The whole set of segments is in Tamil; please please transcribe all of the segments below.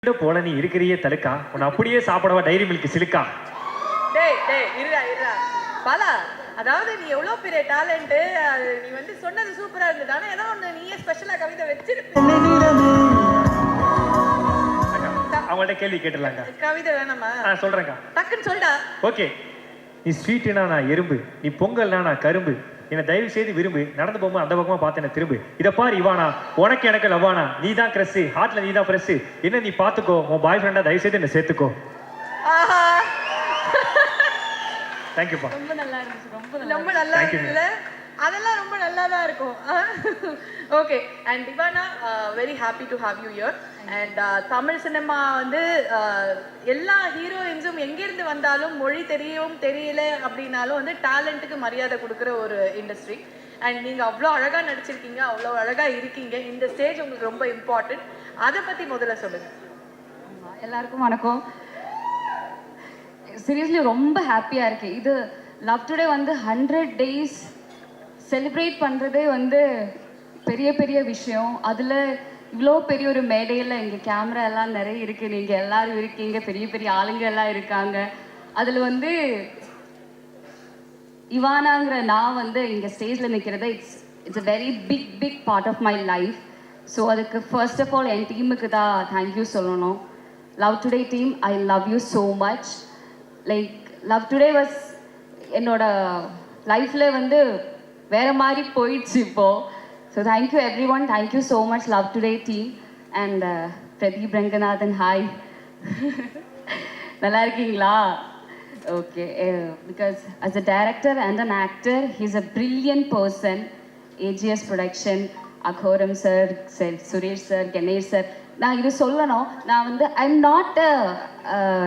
போல நீ இருக்கிறியே தலுக்கா உன்னை அப்படியே சாப்பிடவா டைரி மில்க் சிலுக்கா. டேய் டேய் இருடா இருடா பாலா, அதாவது நீ எவ்வளோ பெரிய டேலண்ட், நீ வந்து சொன்னது சூப்பரா இருந்தது. ஆனா ஏதோ ஒன்று நீயே ஸ்பெஷலா கவிதை வச்சிருப்ப. அவங்கள்ட்ட கேள்வி கேட்டுலாங்க. கவிதை வேணாமா? சொல்றேன்க்கா. டக்குன்னு சொல்டா. ஓகே. நீ ஸ்வீட்டுனா நான் எறும்பு, நீ பொங்கல்னா நான் கரும்பு, என்னை தயவு செய்து விரும்பு, நடந்து போகும்போது அந்த பக்கமா பார்த்து என்ன திரும்பு. இதை பாரு இவானா, உனக்கு எனக்கு லவானா, நீ தான் கிரஸ், ஹார்ட்ல நீ தான் ஃப்ரெஷ், என்ன நீ பாத்துக்கோ, உன் பாய் ஃப்ரெண்டா தயவு செய்து என்ன சேர்த்துக்கோ. தேங்க்யூப்பா. ரொம்ப நல்லா இருந்துச்சு, ரொம்ப நல்லா இருந்துச்சுல. அதெல்லாம் ரொம்ப நல்லா தான் இருக்கும். Okay. And Ivana, very happy to have you here. And Tamil cinema வந்து எல்லா ஹீரோயின்ஸும் எங்கேருந்து வந்தாலும் மொழி தெரியவும் தெரியல அப்படின்னாலும் வந்து டேலண்ட்டுக்கு மரியாதை கொடுக்குற ஒரு இண்டஸ்ட்ரி. அண்ட் நீங்கள் அவ்வளோ அழகாக நடிச்சிருக்கீங்க, அவ்வளோ அழகாக இருக்கீங்க. இந்த ஸ்டேஜ் உங்களுக்கு ரொம்ப இம்பார்ட்டன்ட். அதை பற்றி முதல்ல சொல்லுங்கள். எல்லாருக்கும் வணக்கம். சீரியஸ்லி ரொம்ப ஹாப்பியாக இருக்கு. இது லவ் டுடே வந்து 100 days செலிப்ரேட் பண்ணுறதே வந்து பெரிய பெரிய விஷயம். அதில் இவ்வளோ பெரிய ஒரு மேடையில் இங்கே கேமரா எல்லாம் நிறைய இருக்குது, நீங்கள் எல்லோரும் இருக்கீங்க, பெரிய பெரிய ஆளுங்க எல்லாம் இருக்காங்க. அதில் வந்து இவானாங்கிற நான் வந்து இங்கே ஸ்டேஜில் நிற்கிறது it's a very big part of my life. So அதுக்கு ஃபர்ஸ்ட் ஆஃப் ஆல் என் டீமுக்கு தான் தேங்க்யூ சொல்லணும். Love today team, I love you so much. Like love today was என்னோட லைஃப்பில் வந்து வேறு மாதிரி போயிடுச்சு இப்போது. So thank you everyone, thank you so much love today team. And Pradeep Ranganathan, hi. நல்லா இருக்கீங்களா? Okay. Because as a director and an actor he is a brilliant person. AGS production, Agoram sir, Suresh sir, Ganesh sir. நான் இது சொல்லணும், நான் வந்து ஐ எம் நாட்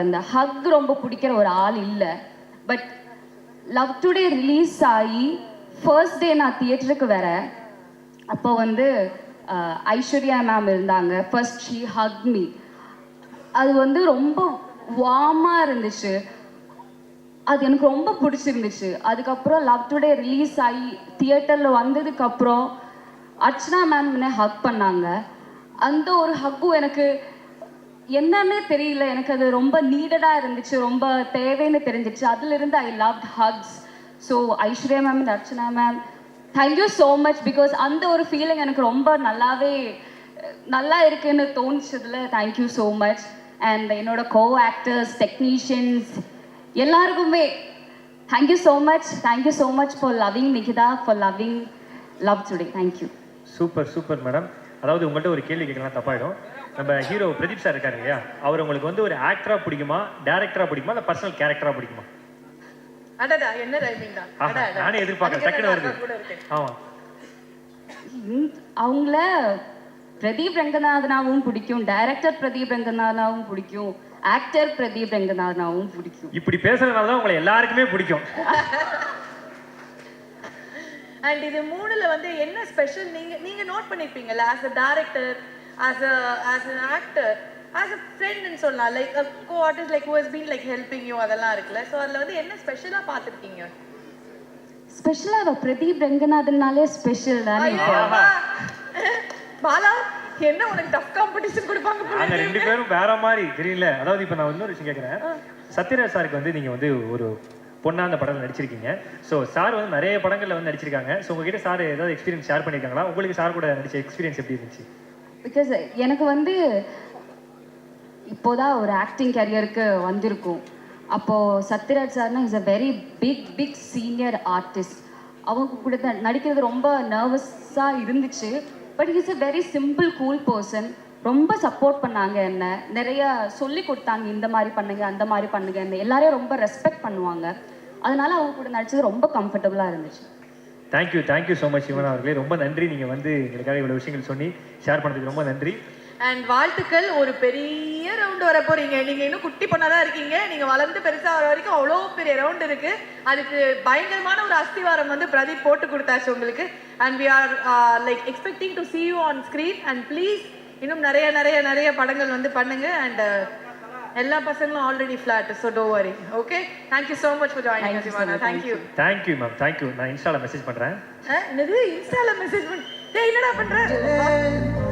இந்த ஹக் ரொம்ப பிடிக்கிற ஒரு ஆள் இல்லை. பட் லவ் டுடே ரிலீஸ் ஆகி ஃபர்ஸ்ட் டே நான் தியேட்டருக்கு வரேன். அப்போ வந்து ஐஸ்வர்யா மேம் இருந்தாங்க. First she Haq me. அது வந்து ரொம்ப வார்மாக இருந்துச்சு, அது எனக்கு ரொம்ப பிடிச்சிருந்துச்சு. அதுக்கப்புறம் லவ் டுடே ரிலீஸ் ஆகி தியேட்டரில் வந்ததுக்கப்புறம் அர்ச்சனா மேம் என்ன ஹக் பண்ணாங்க. அந்த ஒரு ஹக்கும் எனக்கு என்னன்னே தெரியல, எனக்கு அது ரொம்ப நீடடாக இருந்துச்சு, ரொம்ப தேவைன்னு தெரிஞ்சிச்சு. அதிலிருந்து I love hugs. So Aishwarya ma'am and Archana ma'am, thank you so much. Because அந்த ஒரு ஃபீலிங் எனக்கு ரொம்ப நல்லா இருக்குன்னு தோணிச்சதில் தேங்க்யூ ஸோ மச். அண்ட் என்னோட கோ ஆக்டர்ஸ், டெக்னீஷியன்ஸ் எல்லாருக்குமே thank you so much. Thank you so much for loving Nikita, for loving love today. Thank you. Super super madam. அதாவது உங்கள்கிட்ட ஒரு கேள்வி கேட்கலாம், தப்பாயிடும். நம்ம ஹீரோ பிரதீப் சார் இருக்காரு இல்லையா, அவர் உங்களுக்கு வந்து ஒரு ஆக்டரா பிடிக்குமா, டேரக்டரா பிடிக்குமா, இல்லை பர்சனல் கேரக்டரா பிடிக்குமா? அடடா, என்ன ரைமிங் தான். நானே எதிர்பார்க்கறேன், டக்குனு வருது. ஆமா, அவங்கள பிரதீப் ரங்கநாதனாவும் பிடிக்கும், டைரக்டர் பிரதீப் ரங்கநாதனாவும் பிடிக்கும், ஆக்டர் பிரதீப் ரங்கநாதனாவும் பிடிக்கும். இப்படி பேசுறதுனால தான் உங்களை எல்லாருக்குமே பிடிக்கும். அண்ட் இது மூணுல வந்து என்ன ஸ்பெஷல் நீங்க நோட் பண்ணிருப்பீங்கல்ல, as a director, as an actor, as a friend ன்னு சொல்லலாம், like co artist, like who has been like helping you, அதெல்லாம் இருக்குல்ல. ஸோ அதில் வந்து என்ன ஸ்பெஷலா பார்த்துருக்கீங்க? ஸ்பெஷலாக பிரதீப் ரங்கநாதன்னாலே ஸ்பெஷல் தானே. பாலா, என்ன உனக்கு டஃப் காம்படிஷன் கொடுப்பாங்க? நாங்கள் 2 பேரும் வேற மாதிரி தெரியல. அதாவது இப்போ நான் இன்னொரு விஷயம் கேட்குறேன். சத்யராஜ் சாருக்கு வந்து நீங்கள் வந்து ஒரு பொண்ணா அந்த படத்தில் நடிச்சிருக்கீங்க. ஸோ சார் வந்து நிறைய படங்களில் வந்து நடிச்சிருக்காங்க. ஸோ உங்ககிட்ட சார் ஏதாவது எக்ஸ்பீரியன்ஸ் ஷேர் பண்ணியிருக்காங்களா? உங்களுக்கு சார் கூட நடிச்ச எக்ஸ்பீரியன்ஸ் எப்படி இருந்துச்சு? பிகாஸ் எனக்கு வந்து இப்போதான் ஒரு ஆக்டிங் கேரியருக்கு வந்திருக்கும். அப்போது சத்யராஜ் சார்னா is a very big senior artist. அவங்க கூட நடிக்கிறது ரொம்ப நர்வஸாக இருந்துச்சு. But is a very simple cool person. ரொம்ப சப்போர்ட் பண்ணாங்க, என்ன நிறைய சொல்லி கொடுத்தாங்க, இந்த மாதிரி பண்ணுங்க, அந்த மாதிரி பண்ணுங்க, எல்லாரையும் ரொம்ப ரெஸ்பெக்ட் பண்ணுவாங்க. அதனால அவங்க கூட நடிச்சது ரொம்ப கம்ஃபர்டபுளாக இருந்துச்சு. தேங்க்யூ ஸோ மச் சிவனா அவர்களே, ரொம்ப நன்றி. நீங்கள் வந்து எங்களுக்காக இவ்வளோ விஷயங்கள் சொல்லி ஷேர் பண்ணதுக்கு ரொம்ப நன்றி. அண்ட் வாழ்த்துக்கள். ஒரு பெரிய ரவுண்ட் வர போறீங்க. நீங்க இன்னும் குட்டி பொண்ணாதான் இருக்கீங்க. நீங்க வளர்ந்து பெருசா வர வரைக்கும் அவ்வளோ பெரிய ரவுண்ட் இருக்கு. அதுக்கு பயங்கரமான ஒரு அஸ்திவாரம் வந்து பிரதீப் போட்டு கொடுத்தாச்சு உங்களுக்கு. And we are like expecting to see you on screen. And please இன்னும் நிறைய படங்கள் வந்து பண்ணுங்க. அண்ட் எல்லா பசங்களும் ஆல்ரெடி ஃபிளாட், ஸோ டோ worry. Okay, thank you so much for joining us, Ivana. Thank you ma'am, thank you. நான் இன்ஸ்டால மெசேஜ் பண்ணுறேன். என்னது இன்ஸ்டால மெசேஜ் பண்ண? என்னடா பண்ற?